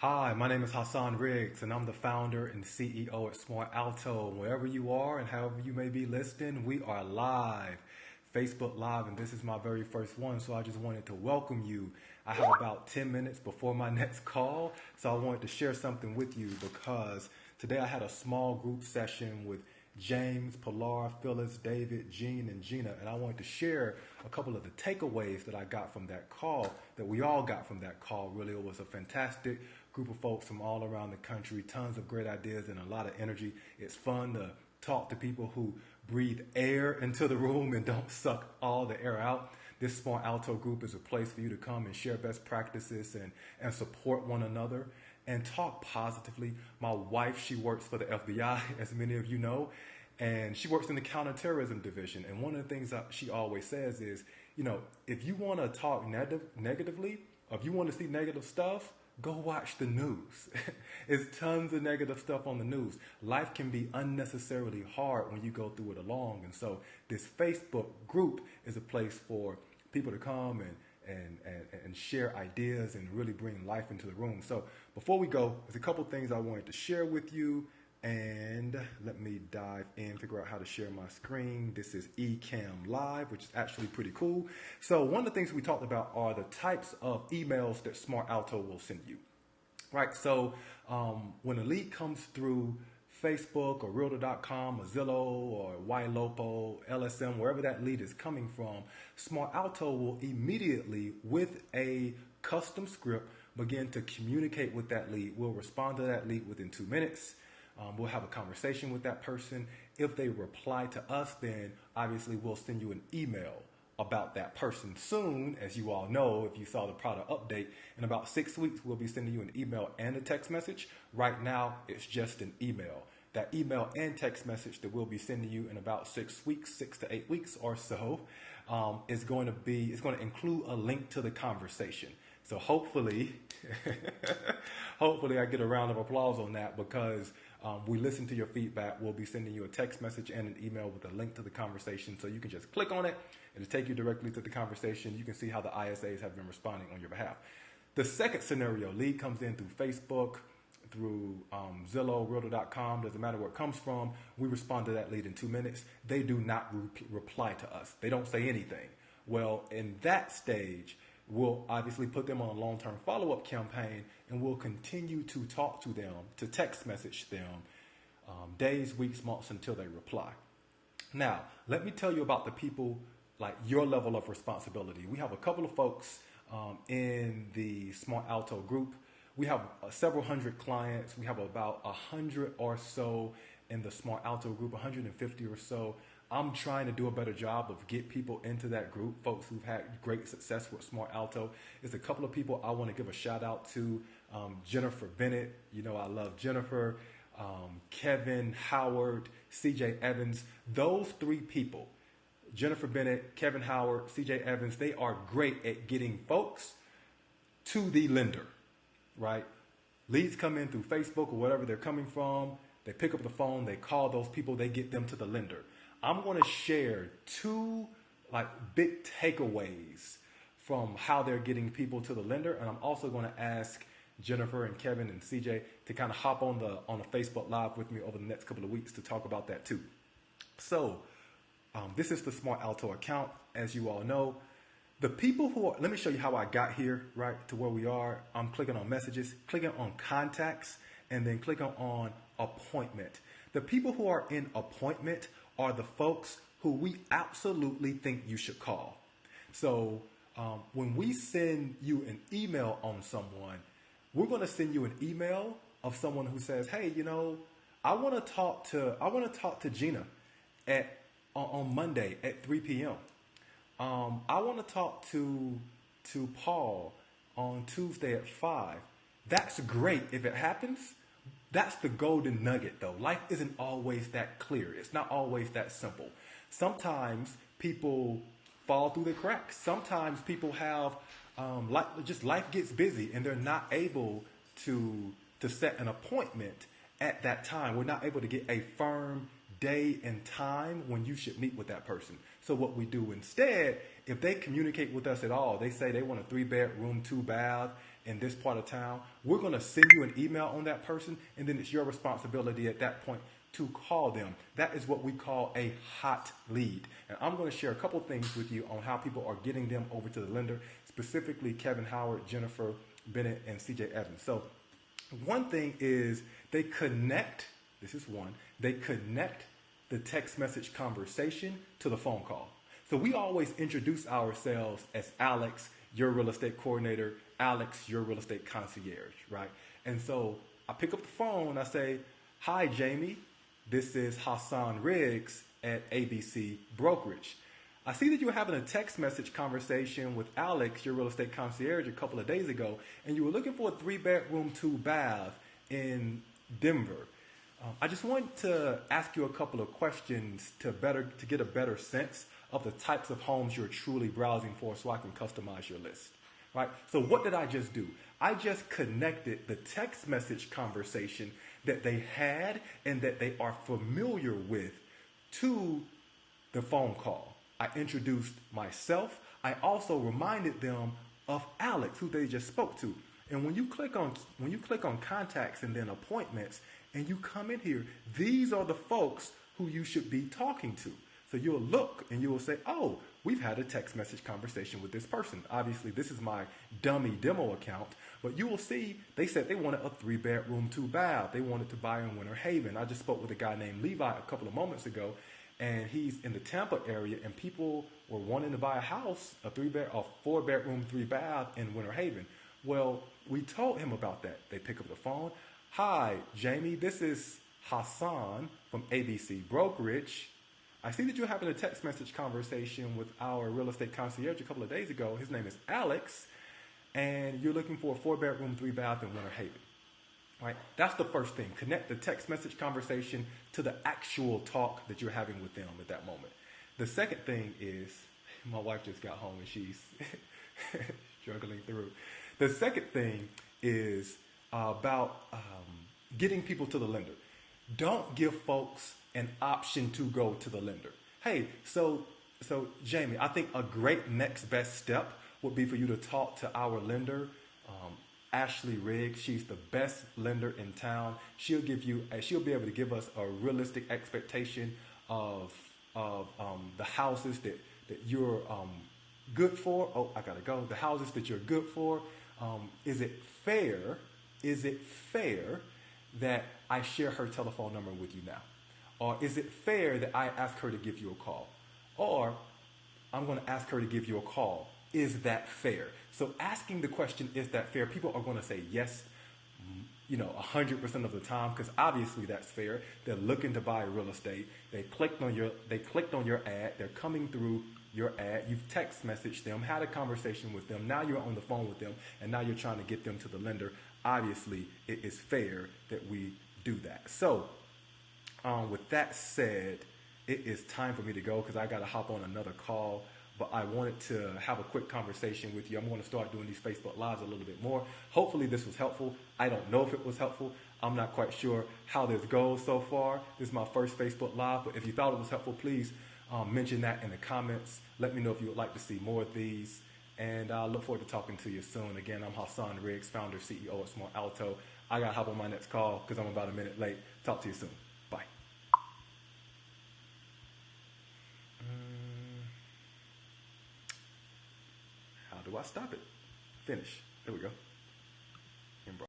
Hi, my name is Hassan Riggs, and I'm the founder and CEO at Smart Alto. Wherever you are and however you may be listening, we are live, Facebook Live, and this is my very first one, so I just wanted to welcome you. I have about 10 minutes before my next call, so I wanted to share something with you because today I had a small group session with James, Pilar, Phyllis, David, Jean, and Gina, and I wanted to share a couple of the takeaways that I got from that call, that we all got from that call. Really, it was a fantastic group of folks from all around the country, tons of great ideas and a lot of energy. It's fun to talk to people who breathe air into the room and don't suck all the air out. This Smart Alto group is a place for you to come and share best practices and support one another and talk positively. My wife, she works for the FBI, as many of you know, and she works in the counterterrorism division. And one of the things that she always says is, if you want to talk negatively, or if you want to see negative stuff, go watch the news. It's tons of negative stuff on the news. Life can be unnecessarily hard when you go through it alone. And so this Facebook group is a place for people to come and share ideas and really bring life into the room. So before we go, there's a couple things I wanted to share with you. And let me dive in, figure out how to share my screen. This is Ecamm Live, which is actually pretty cool. So one of the things we talked about are the types of emails that Smart Alto will send you, right? So when a lead comes through Facebook or Realtor.com or Zillow or YLOPO, LSM, wherever that lead is coming from, Smart Alto will immediately, with a custom script, begin to communicate with that lead. We'll respond to that lead within 2 minutes. We'll have a conversation with that person. If they reply to us, then obviously we'll send you an email about that person soon. As you all know, if you saw the product update, in about 6 weeks, we'll be sending you an email and a text message. Right now, it's just an email. That email and text message that we'll be sending you in about 6 weeks, 6 to 8 weeks or so, is going to include a link to the conversation. So hopefully, hopefully I get a round of applause on that because we listen to your feedback. We'll be sending you a text message and an email with a link to the conversation. So you can just click on it. It'll take you directly to the conversation. You can see how the ISAs have been responding on your behalf. The second scenario, lead comes in through Facebook, through Zillow, Realtor.com, doesn't matter where it comes from. We respond to that lead in 2 minutes. They do not reply to us. They don't say anything. Well, in that stage, we'll obviously put them on a long-term follow-up campaign, and we'll continue to talk to them, to text message them, days, weeks, months until they reply. Now, let me tell you about the people, like your level of responsibility. We have a couple of folks in the Smart Alto group. We have several hundred clients. We have about 100 or so in the Smart Alto group, 150 or so. I'm trying to do a better job of get people into that group, folks who've had great success with Smart Alto. There's a couple of people I want to give a shout out to. Jennifer Bennett, I love Jennifer. Kevin Howard, CJ Evans. Those three people, Jennifer Bennett, Kevin Howard, CJ Evans, they are great at getting folks to the lender, right? Leads come in through Facebook or whatever they're coming from. They pick up the phone, they call those people, they get them to the lender. I'm going to share two big takeaways from how they're getting people to the lender, and I'm also going to ask Jennifer and Kevin and CJ to kind of hop on the Facebook Live with me over the next couple of weeks to talk about that too. So this is the Smart Alto account, as you all know. The people who are, let me show you how I got here, right, to where we are. I'm clicking on messages, clicking on contacts, and then clicking on appointment. The people who are in appointment are the folks who we absolutely think you should call. So when we send you an email on someone, we're going to send you an email of someone who says, "Hey, I want to talk to Gina on Monday at 3 p.m. I want to talk to Paul on Tuesday at 5. That's great if it happens. That's the golden nugget, though. Life isn't always that clear. It's not always that simple. Sometimes people fall through the cracks. Sometimes people have life gets busy and they're not able to set an appointment at that time. We're not able to get a firm day and time when you should meet with that person. So what we do instead, if they communicate with us at all, they say they want a 3-bedroom, 2-bath, in this part of town, we're going to send you an email on that person, and then it's your responsibility at that point to call them. That is what we call a hot lead. And I'm going to share a couple things with you on how people are getting them over to the lender, specifically Kevin Howard, Jennifer Bennett, and CJ Evans. So one thing is they connect, this is one, they connect the text message conversation to the phone call. So we always introduce ourselves as Alex, your real estate coordinator, Alex, your real estate concierge, right? And so I pick up the phone, I say, hi, Jamie, this is Hassan Riggs at ABC Brokerage. I see that you were having a text message conversation with Alex, your real estate concierge, a couple of days ago, and you were looking for a 3-bedroom, 2-bath in Denver. I just want to ask you a couple of questions to get a better sense of the types of homes you're truly browsing for so I can customize your list, right? So what did I just do? I just connected the text message conversation that they had and that they are familiar with to the phone call. I introduced myself. I also reminded them of Alex, who they just spoke to. And when you click on contacts and then appointments, and you come in here, these are the folks who you should be talking to. So you'll look and you will say, oh, we've had a text message conversation with this person. Obviously, this is my dummy demo account, but you will see they said they wanted a 3-bedroom, 2-bath. They wanted to buy in Winter Haven. I just spoke with a guy named Levi a couple of moments ago, and he's in the Tampa area, and people were wanting to buy a house, a 4-bedroom, 3-bath in Winter Haven. Well, we told him about that. They pick up the phone. Hi, Jamie, this is Hassan from ABC Brokerage. I see that you're having a text message conversation with our real estate concierge a couple of days ago. His name is Alex, and you're looking for a 4-bedroom, 3-bath in Winter Haven. Right? That's the first thing. Connect the text message conversation to the actual talk that you're having with them at that moment. The second thing is, my wife just got home and she's struggling through. The second thing is about getting people to the lender. Don't give folks an option to go to the lender. Hey, so Jamie, I think a great next best step would be for you to talk to our lender, Ashley Riggs. She's the best lender in town. She'll be able to give us a realistic expectation of the houses that you're good for. Oh, I gotta go. The houses that you're good for. Is it fair? Is it fair that I share her telephone number with you now? Or is it fair that I ask her to give you a call? Or I'm going to ask her to give you a call. Is that fair? So asking the question, is that fair? People are going to say yes, 100% of the time, because obviously that's fair. They're looking to buy real estate. They clicked on your ad. They're coming through your ad. You've text messaged them, had a conversation with them. Now you're on the phone with them, and now you're trying to get them to the lender. Obviously, it is fair that we do that. So with that said, it is time for me to go because I got to hop on another call. But I wanted to have a quick conversation with you. I'm going to start doing these Facebook Lives a little bit more. Hopefully this was helpful. I don't know if it was helpful. I'm not quite sure how this goes so far. This is my first Facebook Live. But if you thought it was helpful, please mention that in the comments. Let me know if you would like to see more of these. And I look forward to talking to you soon. Again, I'm Hassan Riggs, founder, CEO at Smart Alto. I got to hop on my next call because I'm about a minute late. Talk to you soon. Bye. How do I stop it? Finish. There we go.